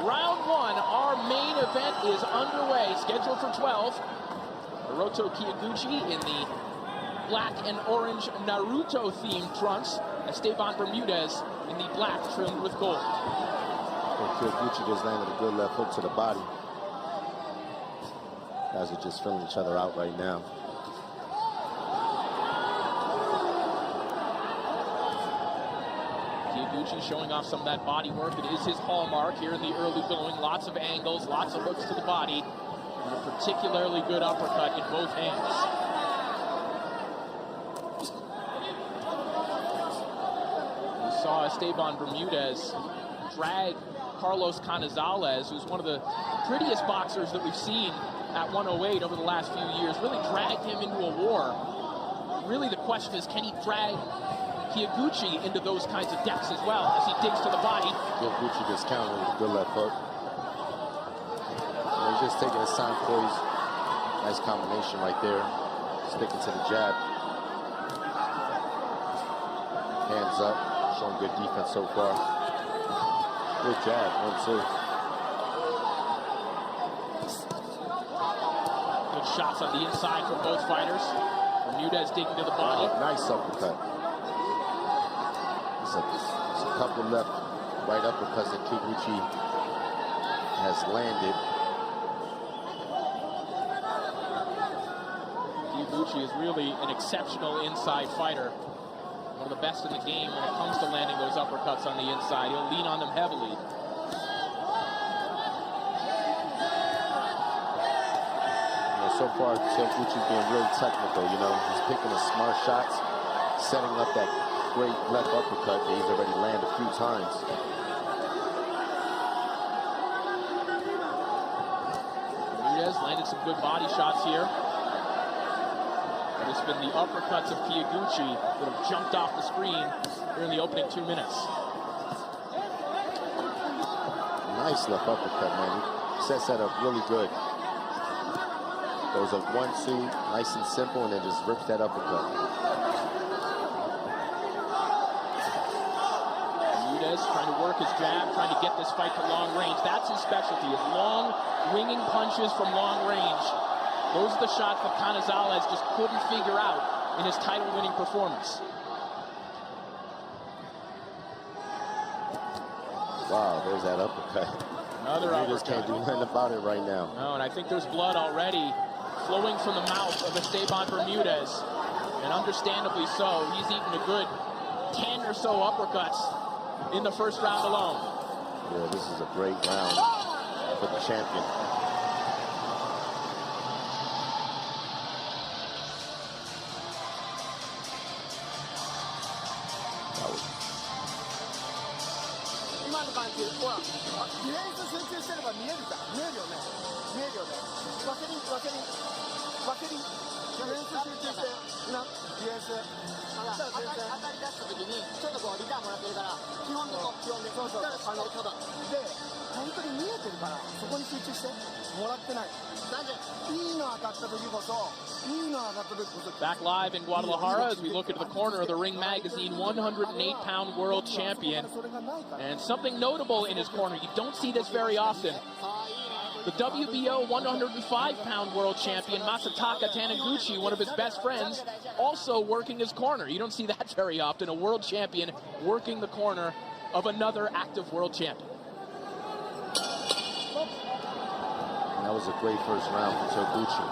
Round one, our main event is underway, scheduled for 12. Hiroto Kiyoguchi in the black and orange Naruto-themed trunks. Esteban Bermudez in the black trimmed with gold. Kiyoguchi just landed a good left hook to the body. Guys are just filling each other out right now. Kiyoguchi showing off some of that body work. It is his hallmark here in the early going. Lots of angles, lots of hooks to the body, and a particularly good uppercut in both hands. We saw Esteban Bermudez drag Carlos Canizales, who's one of the prettiest boxers that we've seen at 108 over the last few years, really dragged him into a war. Really the question is, can he drag Kiyoguchi into those kinds of depths as well as he digs to the body? Kiyoguchi just countered with a good left hook. And he's just taking his time poise. Nice combination right there. Sticking to the jab. Hands up, showing good defense so far. Good jab, 1-2. Good shots on the inside from both fighters. Bermudez digging to the body. Nice uppercut. There's a couple left right uppercuts that Kiyoguchi has landed. Kiyoguchi is really an exceptional inside fighter. One of the best in the game when it comes to landing those uppercuts on the inside. He'll lean on them heavily. So far, Kiyoguchi's being really technical, you know. He's picking the smart shots, setting up that great left uppercut that he's already landed a few times. Bermudez landed some good body shots here. But it's been the uppercuts of Kiyoguchi that have jumped off the screen here in the opening 2 minutes. Nice left uppercut, man. He sets that up really good. Goes up 1-2, nice and simple, and then just rips that uppercut. Bermudez trying to work his jab, trying to get this fight to long range. That's his specialty, his long, winging punches from long range. Those are the shots that Canizales just couldn't figure out in his title-winning performance. Wow, there's that uppercut. Another uppercut. Just can't do nothing about it right now. No, and I think there's blood already flowing from the mouth of Esteban Bermudez, and understandably so. He's eaten a good 10 or so uppercuts in the first round alone. Yeah, this is a great round for the champion. Back live in Guadalajara as we look into the corner of the Ring Magazine 108-pound world champion. And something notable in his corner, you don't see this very often. The WBO 105-pound world champion, Masataka Taniguchi, one of his best friends, also working his corner. You don't see that very often, a world champion working the corner of another active world champion. That was a great first round for Kiyoguchi.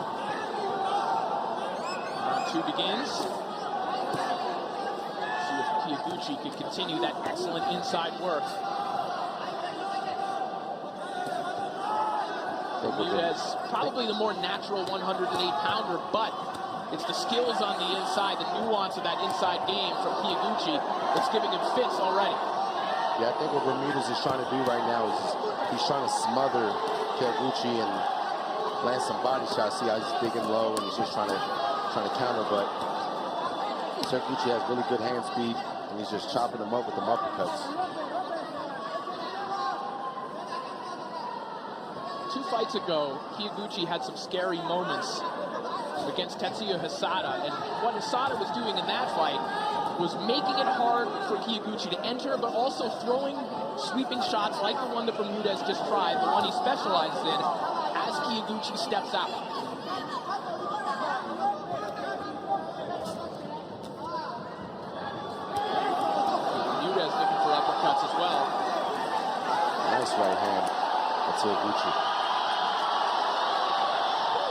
Round two begins. See if Kiyoguchi can continue that excellent inside work. Bermudez, probably the more natural 108-pounder, but it's the skills on the inside, the nuance of that inside game from Kiyoguchi that's giving him fits already. Yeah, I think what Bermudez is trying to do right now is he's trying to smother Kiyoguchi and land some body shots. See how he's digging low and he's just trying to counter, but Kiyoguchi has really good hand speed and he's just chopping him up with the uppercuts. 2 fights ago, Kiyoguchi had some scary moments against Tetsuya Hisada, and what Hisada was doing in that fight was making it hard for Kyoguchi to enter, but also throwing sweeping shots like the one that Bermudez just tried, the one he specializes in, as Kyoguchi steps out. Bermudez looking for uppercuts as well. Nice right hand. That's Kyoguchi.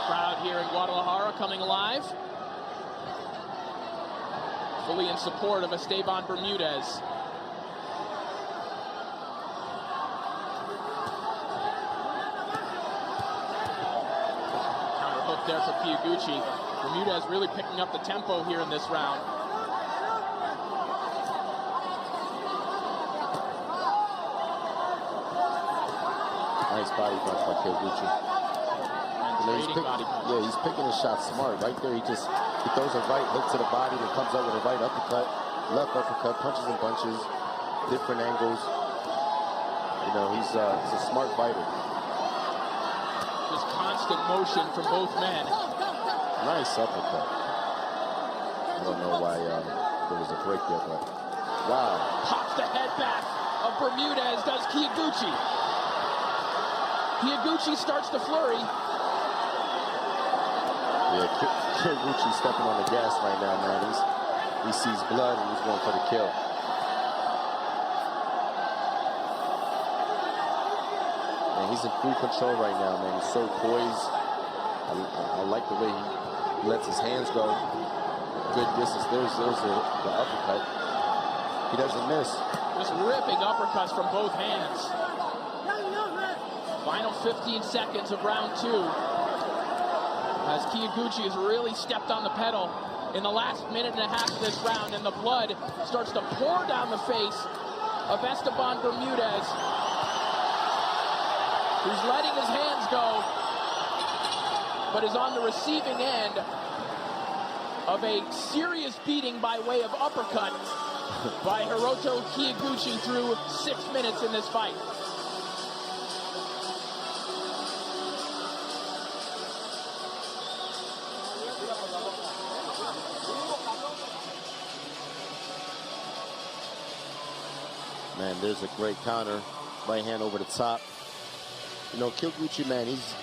Crowd here in Guadalajara coming alive. Fully in support of Esteban Bermudez. Counter hook there for Kyoguchi. Bermudez really picking up the tempo here in this round. Nice body punch by Kyoguchi. He's picking his shot smart. Right there, he throws a right hook to the body, then comes up with a right uppercut, left uppercut, punches and bunches, different angles. You know, he's a smart fighter. Just constant motion from both men. Nice uppercut. I don't know why there was a break there, but wow. Pops the head back of Bermudez, does Kyoguchi. Kyoguchi starts to flurry. Yeah, Kyoguchi stepping on the gas right now, man. He sees blood and he's going for the kill. And he's in full control right now, man. He's so poised. I like the way he lets his hands go. Good distance. There's the uppercut. He doesn't miss. Just ripping uppercuts from both hands. Final 15 seconds of round 2. As Kyoguchi has really stepped on the pedal in the last minute and a half of this round, and the blood starts to pour down the face of Esteban Bermudez, who's letting his hands go, but is on the receiving end of a serious beating by way of uppercut by Hiroto Kyoguchi through 6 minutes in this fight. Man, there's a great counter. Right hand over the top. You know, Kyoguchi, man, he's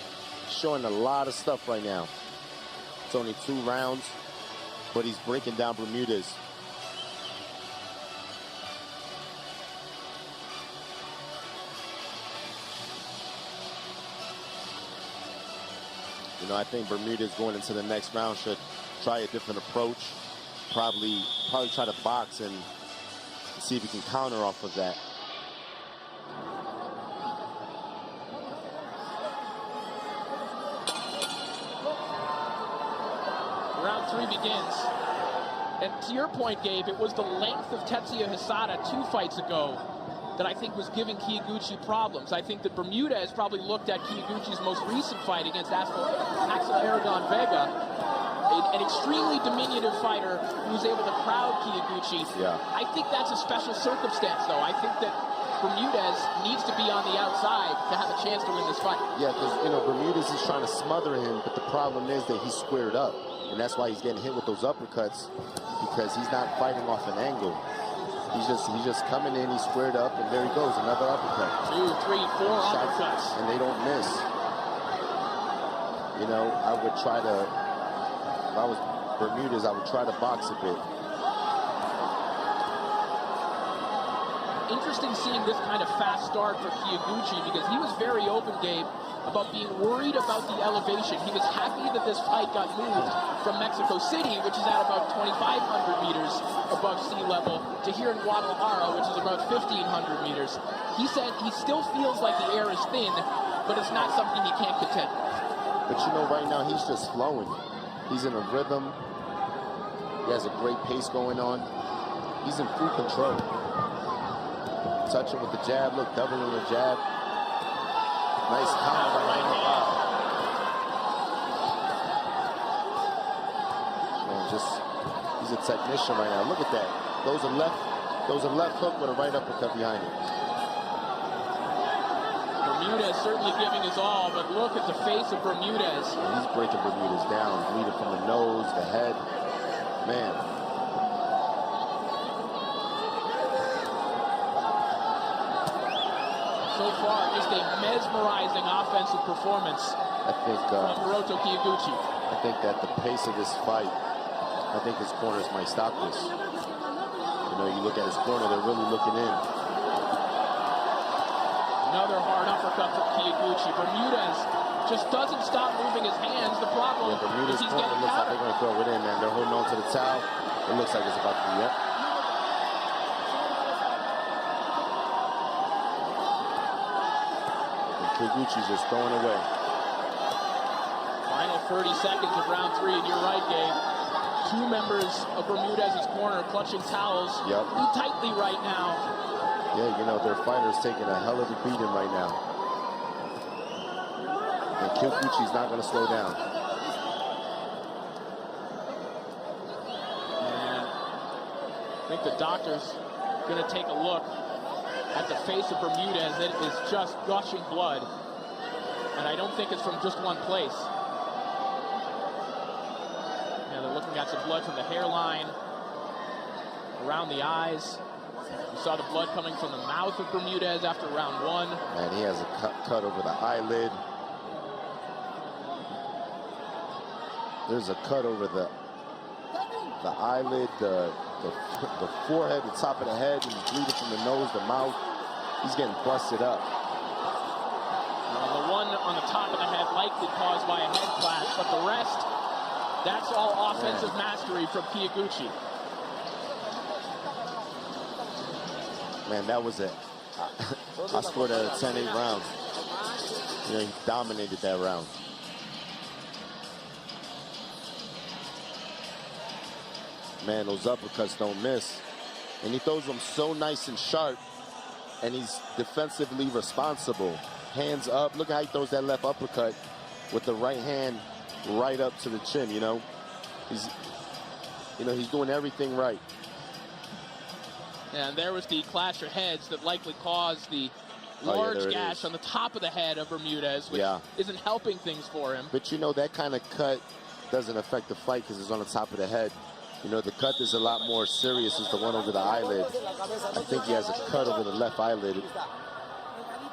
showing a lot of stuff right now. It's only 2 rounds, but he's breaking down Bermudez. You know, I think Bermudez going into the next round should try a different approach. Probably try to box and see if he can counter off of that. Round 3 begins. And to your point, Gabe, it was the length of Tetsuya Hisada 2 fights ago that I think was giving Kyoguchi problems. I think that Bermudez probably looked at Kyoguchi's most recent fight against Axel Aragon Vega, an extremely diminutive fighter who was able to crowd Kyoguchi. Yeah. I think that's a special circumstance, though. I think that Bermudez needs to be on the outside to have a chance to win this fight. Yeah, because, you know, Bermudez is trying to smother him, but the problem is that he's squared up. And that's why he's getting hit with those uppercuts, because he's not fighting off an angle. He's just coming in, he's squared up, and there he goes, another uppercut. 2, 3, 4 uppercuts. And they don't miss. You know, I would try to, if I was Bermudez, I would try to box a bit. Interesting seeing this kind of fast start for Kyoguchi, because he was very open, Gabe, about being worried about the elevation. He was happy that this fight got moved from Mexico City, which is at about 2,500 meters above sea level, to here in Guadalajara, which is about 1,500 meters. He said he still feels like the air is thin, but it's not something he can't contend with. But you know, right now he's just flowing. He's in a rhythm. He has a great pace going on. He's in full control. Touching with the jab, look, doubling the jab. Nice counter right hand. Man, he's a technician right now. Look at that. Those are left hook with a right uppercut behind it. Bermudez certainly giving his all, but look at the face of Bermudez. He's breaking Bermudez down, bleeding from the nose, the head. Man. far. Just a mesmerizing offensive performance from Hiroto Kiyoguchi. I think that the pace of this fight, I think his corners might stop this. You know, you look at his corner, they're really looking in. Another hard uppercut from Kiyoguchi. Bermudez just doesn't stop moving his hands. The problem is he's getting looks like countered. they're going to throw it in, man. They're holding on to the towel. It looks like it's about to be up. And Kiyoguchi's just throwing away. Final 30 seconds of round 3, and you're right, Gabe. Two members of Bermudez's corner clutching towels pretty tightly right now. Yeah, you know, their fighter's taking a hell of a beating right now. And Kiyoguchi's not going to slow down. And I think the doctor's going to take a look at the face of Bermudez. It is just gushing blood. And I don't think it's from just one place. Yeah, they're looking at some blood from the hairline, around the eyes. You saw the blood coming from the mouth of Bermudez after round 1. And he has a cut over the eyelid. There's a cut over the eyelid, the forehead, the top of the head, and he's bleeding from the nose, the mouth. He's getting busted up. Well, the one on the top of the head likely caused by a head clash, but the rest, that's all offensive mastery from Kiyoguchi. Man, that was it. I scored at a 10-8 round. You know, he dominated that round. Man, those uppercuts don't miss. And he throws them so nice and sharp. And he's defensively responsible. Hands up. Look at how he throws that left uppercut with the right hand right up to the chin, you know. He's doing everything right. And there was the clash of heads that likely caused the large gash on the top of the head of Bermudez, which isn't helping things for him. But, you know, that kind of cut doesn't affect the fight because it's on the top of the head. You know, the cut is a lot more serious is the one over the eyelid. I think he has a cut over the left eyelid.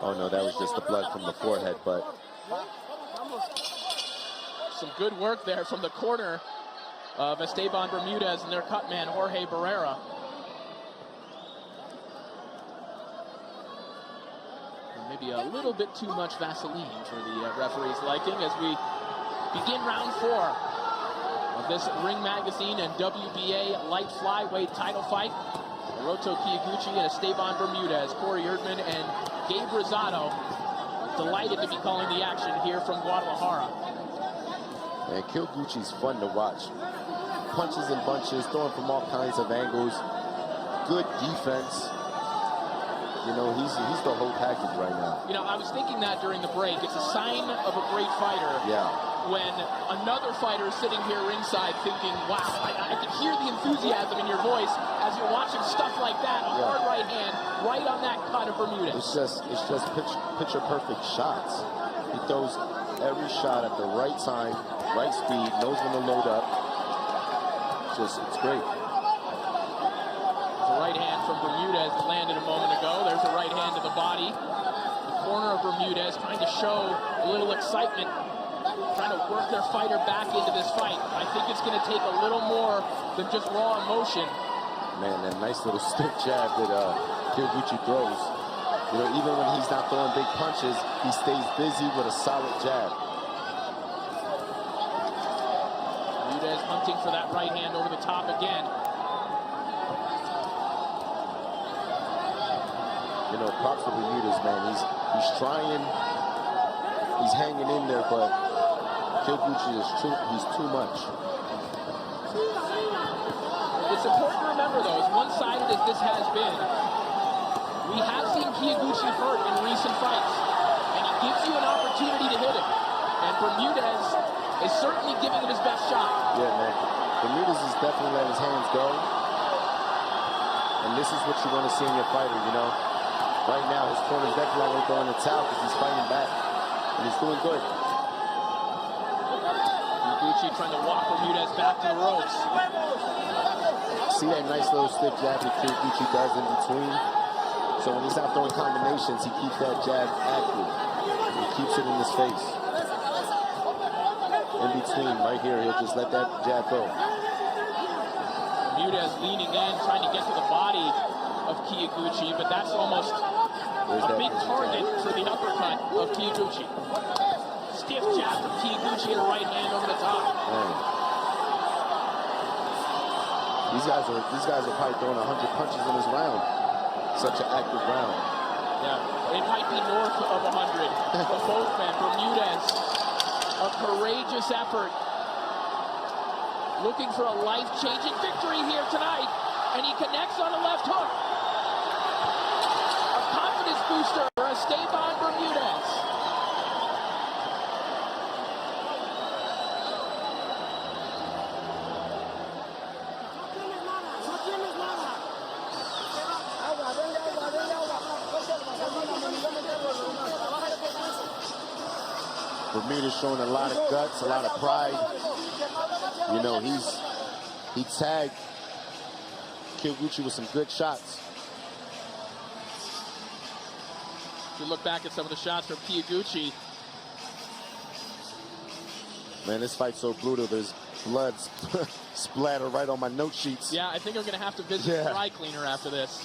Oh, no, that was just the blood from the forehead, but... Some good work there from the corner of Esteban Bermudez and their cut man, Jorge Barrera. Maybe a little bit too much Vaseline for the referee's liking as we begin round 4 of this Ring Magazine and WBA light flyweight title fight. Hiroto Kiyoguchi and Esteban Bermudez, Corey Erdman and Gabe Rosado delighted to be calling the action here from Guadalajara. And Kiyoguchi's fun to watch. Punches and bunches, throwing from all kinds of angles. Good defense. You know, he's the whole package right now. You know, I was thinking that during the break. It's a sign of a great fighter. Yeah. When another fighter is sitting here ringside thinking, wow, I can hear the enthusiasm in your voice as you're watching stuff like that. A hard right hand right on that cut of Bermudez. It's just picture perfect shots. He throws every shot at the right time, right speed, knows when to load up. It's great. The right hand from Bermudez that landed a moment ago. There's a right hand to the body. The corner of Bermudez trying to show a little excitement, trying to work their fighter back into this fight. I think it's going to take a little more than just raw emotion. Man, that nice little stiff jab that Kiyoguchi throws. You know, even when he's not throwing big punches, he stays busy with a solid jab. Bermudez hunting for that right hand over the top again. You know, props to Bermudez, man. He's trying, he's hanging in there, but Kiyoguchi he's too much. It's important to remember, though, as one-sided as this has been, we have seen Kiyoguchi hurt in recent fights, and he gives you an opportunity to hit him. And Bermudez is certainly giving it his best shot. Yeah, man. Bermudez is definitely letting his hands go. And this is what you want to see in your fighter, you know. Right now, his corner's definitely not going to throw in the towel because he's fighting back. And he's doing good. Kiyoguchi trying to walk Bermudez back to the ropes. See that nice little stiff jab that Kiyoguchi does in between? So when he's not throwing combinations, he keeps that jab active. He keeps it in his face. In between, right here, he'll just let that jab go. Bermudez leaning in, trying to get to the body of Kyoguchi, but that's almost a big target for the uppercut of Kyoguchi. Stiff jab from Kyoguchi and a right hand over the top. Man. These guys are probably throwing 100 punches in this round. Such an active round. Yeah, it might be north of 100 for both men. Bermudez, a courageous effort. Looking for a life-changing victory here tonight. And he connects on a left hook. A confidence booster for Esteban Bermudez. Bermudez showing a lot of guts, a lot of pride. You know, he tagged Kyoguchi with some good shots. If you look back at some of the shots from Kyoguchi. Man, this fight's so brutal. There's blood splatter right on my note sheets. Yeah, I think I'm going to have to visit the dry cleaner after this.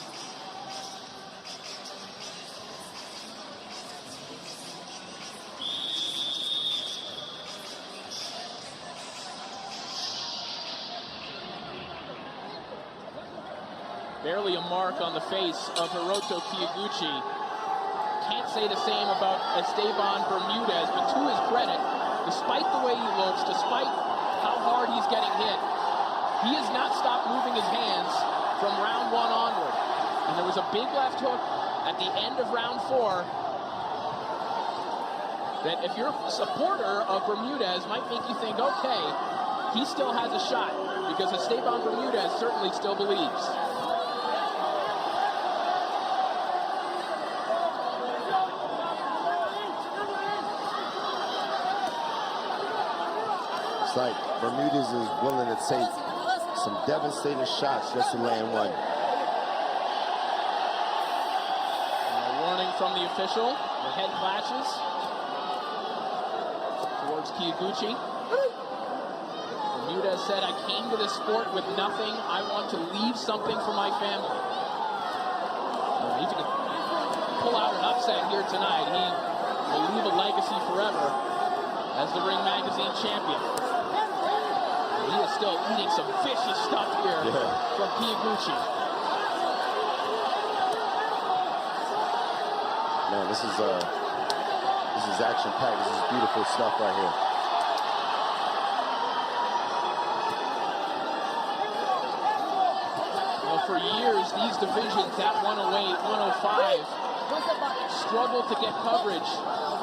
Barely a mark on the face of Hiroto Kyoguchi. Can't say the same about Esteban Bermudez, but to his credit, despite the way he looks, despite how hard he's getting hit, he has not stopped moving his hands from round 1 onward. And there was a big left hook at the end of round 4 that if you're a supporter of Bermudez might make you think, okay, he still has a shot, because Esteban Bermudez certainly still believes. Like Bermudez is willing to take some devastating shots just to land one. A warning from the official. The head clashes towards Kyoguchi. Bermudez said, "I came to this sport with nothing. I want to leave something for my family." If he can pull out an upset here tonight, he will leave a legacy forever as the Ring Magazine champion. He is still eating some vicious stuff here from Kyoguchi. Man, this is action-packed. This is beautiful stuff right here. Well, for years, these divisions at 108, 105 struggled to get coverage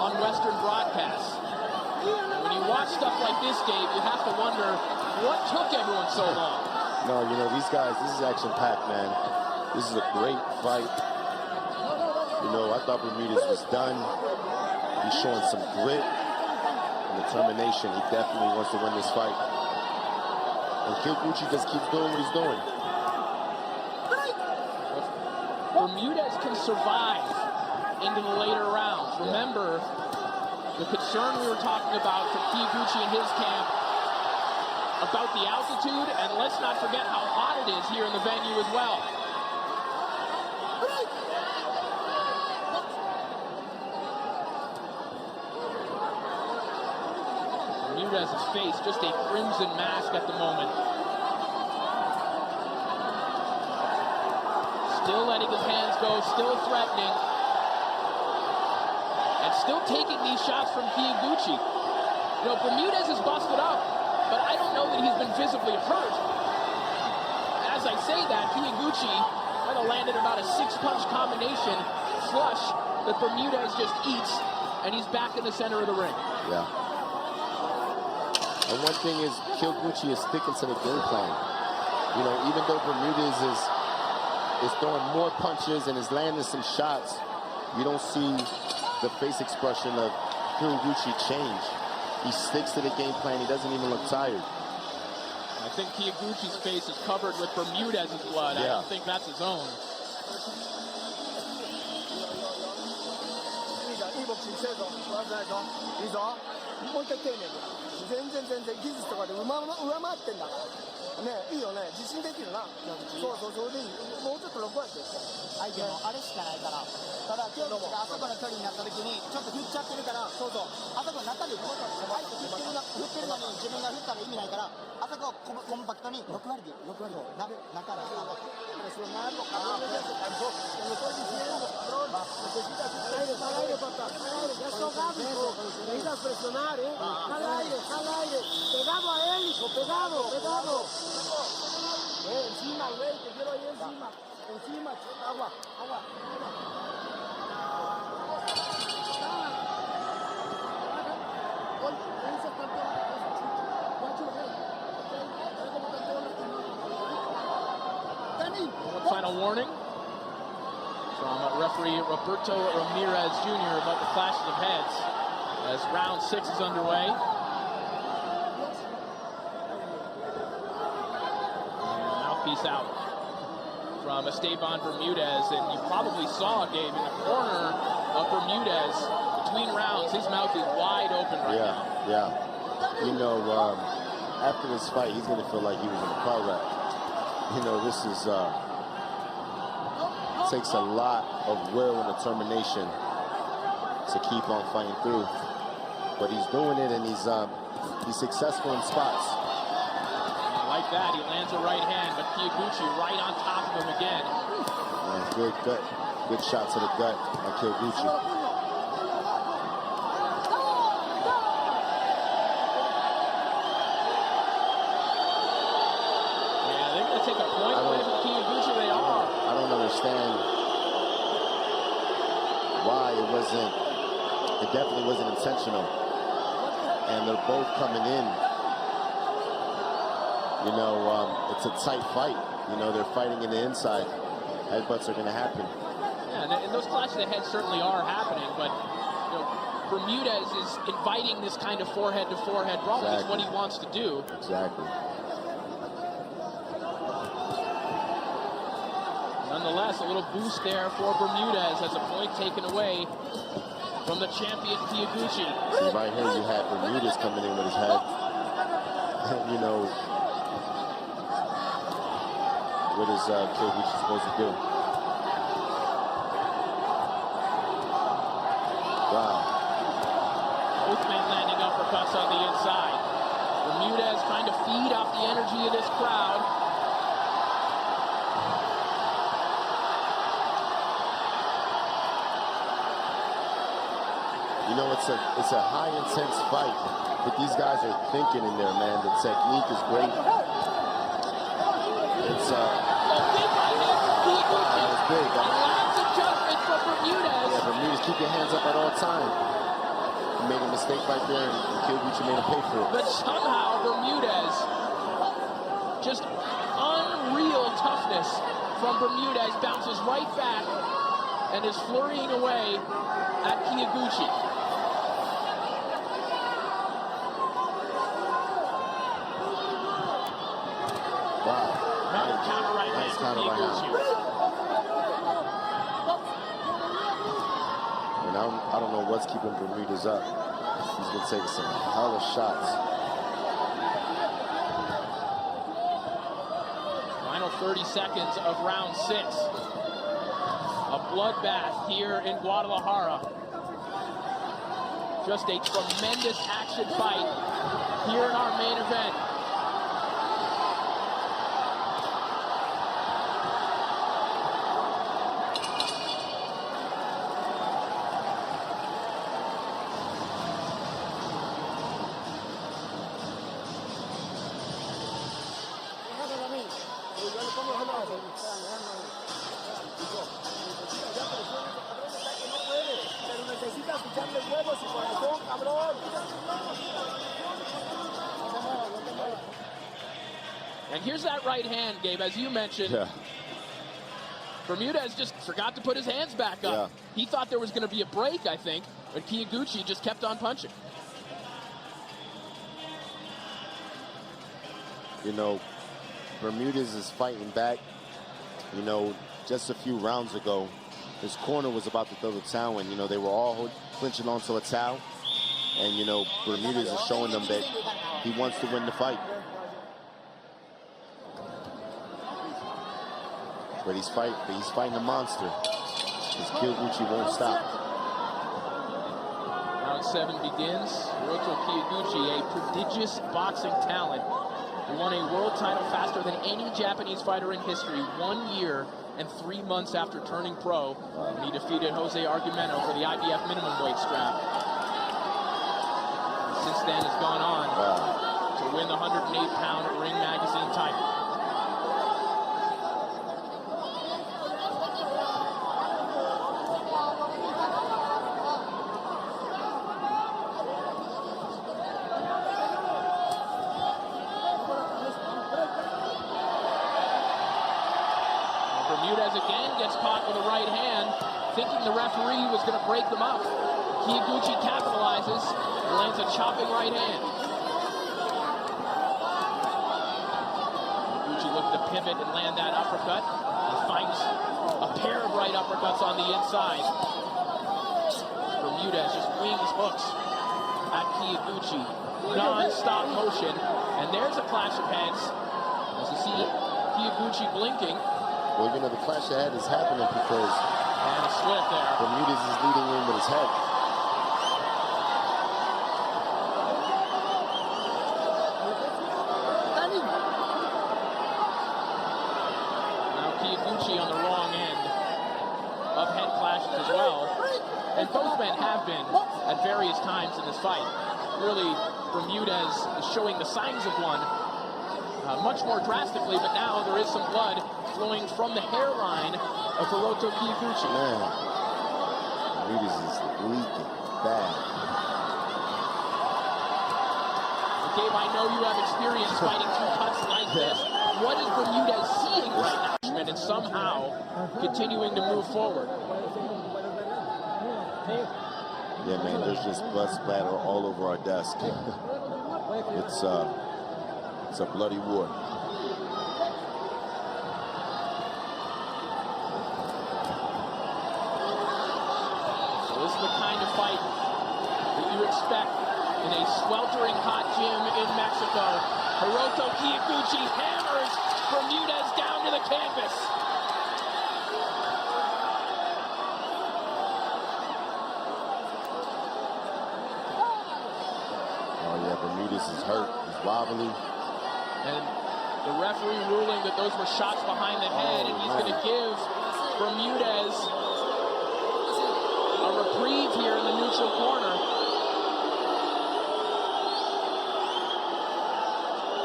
on Western broadcasts. When you watch stuff like this, Dave, you have to wonder what took everyone so long. No, you know, these guys, this is action-packed, man. This is a great fight. You know, I thought Bermudez was done. He's showing some grit and determination. He definitely wants to win this fight. And Kyoguchi just keeps doing what he's doing. Bermudez can survive into the later rounds. Remember, the concern we were talking about from Kyoguchi and his camp about the altitude, and let's not forget how hot it is here in the venue as well. Bermudez's face just a crimson mask at the moment. Still letting his hands go, still threatening. And still taking these shots from Kyoguchi. You know, Bermudez is busted up, but I don't know that he's been visibly hurt. As I say that, Kyoguchi might have landed about a 6-punch combination flush that Bermudez just eats, and he's back in the center of the ring. Yeah. And one thing is, Kyoguchi is sticking to the game plan. You know, even though Bermudez is throwing more punches and is landing some shots, you don't see the face expression of Kyoguchi change. He sticks to the game plan. He doesn't even look tired. I think Kyoguchi's face is covered with Bermudez's blood. I don't think that's his own. ボクシングしてるぞ。悪くないぞ。いいぞ。もう一回丁寧に。全然技術とかで上回ってんだから。ね、いいよね。自信できるな。そうそう、それでいい。もうちょっと6割で。相手もあれしかないから。ただ、京口があそこの距離になった時に、ちょっと振っちゃってるから、そうそう。あそこ中で振ってるのに自分が振ったら意味ないから、あそこをコンパクトに6割で、6割で。中でスタート。Presionarlo, cabrón, con lo estoy diciendo, cabrón, necesitas aire, papá, aire, ya está gábico, necesitas presionar, al aire, pegado a él, hijo, pegado, encima, güey, te quiero ahí encima, agua. Final warning from referee Roberto Ramirez Jr. about the clashes of heads as round 6 is underway. And mouthpiece out from Esteban Bermudez, and you probably saw, Gabe, in the corner of Bermudez between rounds, his mouth is wide open right now. Yeah. You know, after this fight, he's going to feel like he was in a car wreck. You know, this is takes a lot of will and determination to keep on fighting through, but he's doing it, and he's successful in spots. Like that, he lands a right hand, but Kyoguchi right on top of him again. Good shot to the gut by Kyoguchi. Understand why it definitely wasn't intentional, and they're both coming in, you know, it's a tight fight, you know, they're fighting in the inside. Headbutts are going to happen. Yeah, and those clashes of heads certainly are happening, but you know, Bermudez is inviting this kind of forehead to forehead brawl. That's what he wants to do. Exactly. Nonetheless, a little boost there for Bermudez as a point taken away from the champion Kyoguchi. See, right here you had Bermudez coming in with his head. You know, what is Kyoguchi supposed to do? Wow. Both men landing uppercuts on the inside. Bermudez trying to feed off the energy of this crowd. You know, it's a high intense fight, but these guys are thinking in there, man. The technique is great. It's big right hand. It's big. Lots of judgment for Bermudez. Yeah, Bermudez, keep your hands up at all times. You made a mistake right there, and Kyoguchi made him pay for it. But somehow Bermudez, just unreal toughness from Bermudez, bounces right back and is flurrying away at Kyoguchi. And I don't know what's keeping Bermudez up. He's been taking some hell of shots. Final 30 seconds of round 6. A bloodbath here in Guadalajara. Just a tremendous action fight here in our main event. And here's that right hand, Gabe, as you mentioned. Yeah. Bermudez just forgot to put his hands back up. Yeah. He thought there was going to be a break, I think, but Kyoguchi just kept on punching. You know, Bermudez is fighting back. You know, just a few rounds ago, his corner was about to throw the towel in. You know, they were all clinching onto a towel. And, you know, Bermudez is showing them that he wants to win the fight. But he's fighting a monster. Because Kyoguchi won't stop. Round 7 begins. Hiroto Kyoguchi, a prodigious boxing talent, who won a world title faster than any Japanese fighter in history, 1 year and 3 months after turning pro. And he defeated Jose Argumento for the IBF minimum weight strap. Since then has gone on to win the 108-pound Ring Magazine title. Bermudez again gets caught with a right hand, thinking the referee was going to break them up. Kyoguchi capitalizes and lands a chopping right hand. Kyoguchi looked to pivot and land that uppercut. He finds a pair of right uppercuts on the inside. Bermudez just wings hooks at Kyoguchi. Non-stop motion. And there's a clash of heads. As you see Kyoguchi blinking. Well, you know, the clash of head is happening because and a slip there. Bermudez is leading in with his head. Now Kyoguchi on the wrong end of head clashes as well. And both men have been at various times in this fight. Really, Bermudez is showing the signs of one much more drastically, but now there is some blood flowing from the hairline of Hiroto Kyoguchi. Man, Bermudez is leaking bad. Gabe, I know you have experience fighting through cuts like this. What is Bermudez seeing right now? And somehow continuing to move forward. Yeah, man, there's just blood splatter all over our desk. It's a bloody war. So this is the kind of fight that you expect in a sweltering hot gym in Mexico. Hiroto Kyoguchi hammers Bermudez down to the canvas. Oh yeah, Bermudez is hurt. He's wobbly. And the referee ruling that those were shots behind the head, and he's going to give Bermudez a reprieve here in the neutral corner.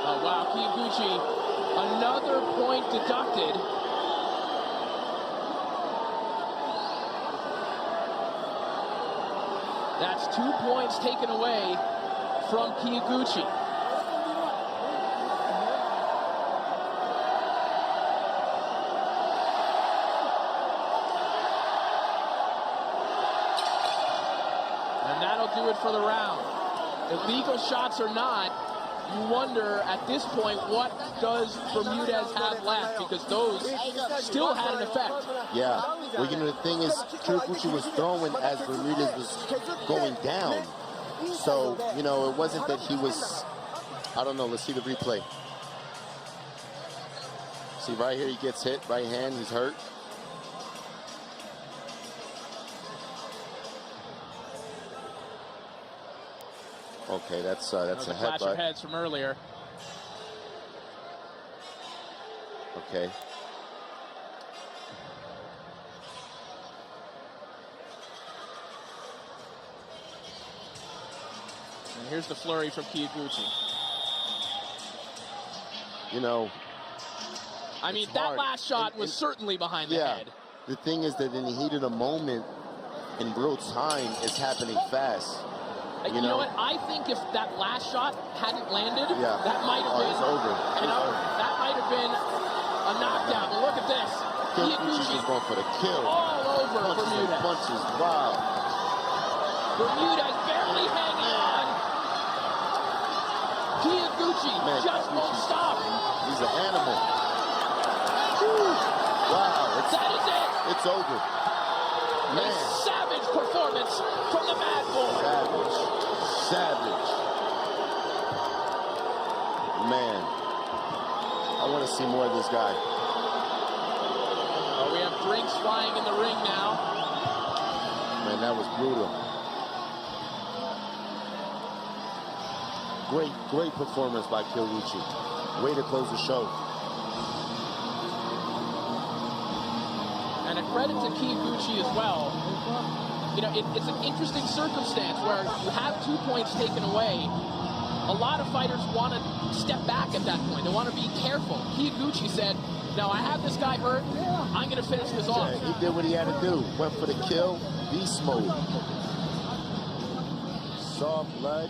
Oh, wow, Kyoguchi, another point deducted. That's 2 points taken away from Kyoguchi. And that'll do it for the round. Illegal shots or not, you wonder at this point, what does Bermudez have left? Because those still had an effect. Yeah. Well, you know, the thing is, Kyoguchi was throwing as Bermudez was going down. So, you know, it wasn't that he was, I don't know, let's see the replay. See, right here, he gets hit, right hand, he's hurt. Okay, that's a headbutt. Clash of heads from earlier. Okay. And here's the flurry from Kyoguchi. You know, I mean, that last shot was certainly behind the head. The thing is that in the heat of the moment, in real time, it's happening fast. You know what? I think if that last shot hadn't landed, that might have been. It's over. You know, that might have been a knockdown. But look at this. Kyoguchi's going for the kill. All over Bermudez. Punches, wow. Bermudez barely hanging on. Kyoguchi just won't stop. He's an animal. Whew. Wow. That is it. It's over. A savage performance from the Mad Bull. Savage. Man, I want to see more of this guy. Oh, we have drinks flying in the ring now. Man, that was brutal. Great performance by Kyoguchi. Way to close the show. And a credit to Kyoguchi as well. You know, it's an interesting circumstance where you have 2 points taken away. A lot of fighters want to step back at that point. They want to be careful. Kyoguchi said, no, I have this guy hurt. I'm going to finish this off. Yeah, he did what he had to do. Went for the kill. Beast mode. Saw blood.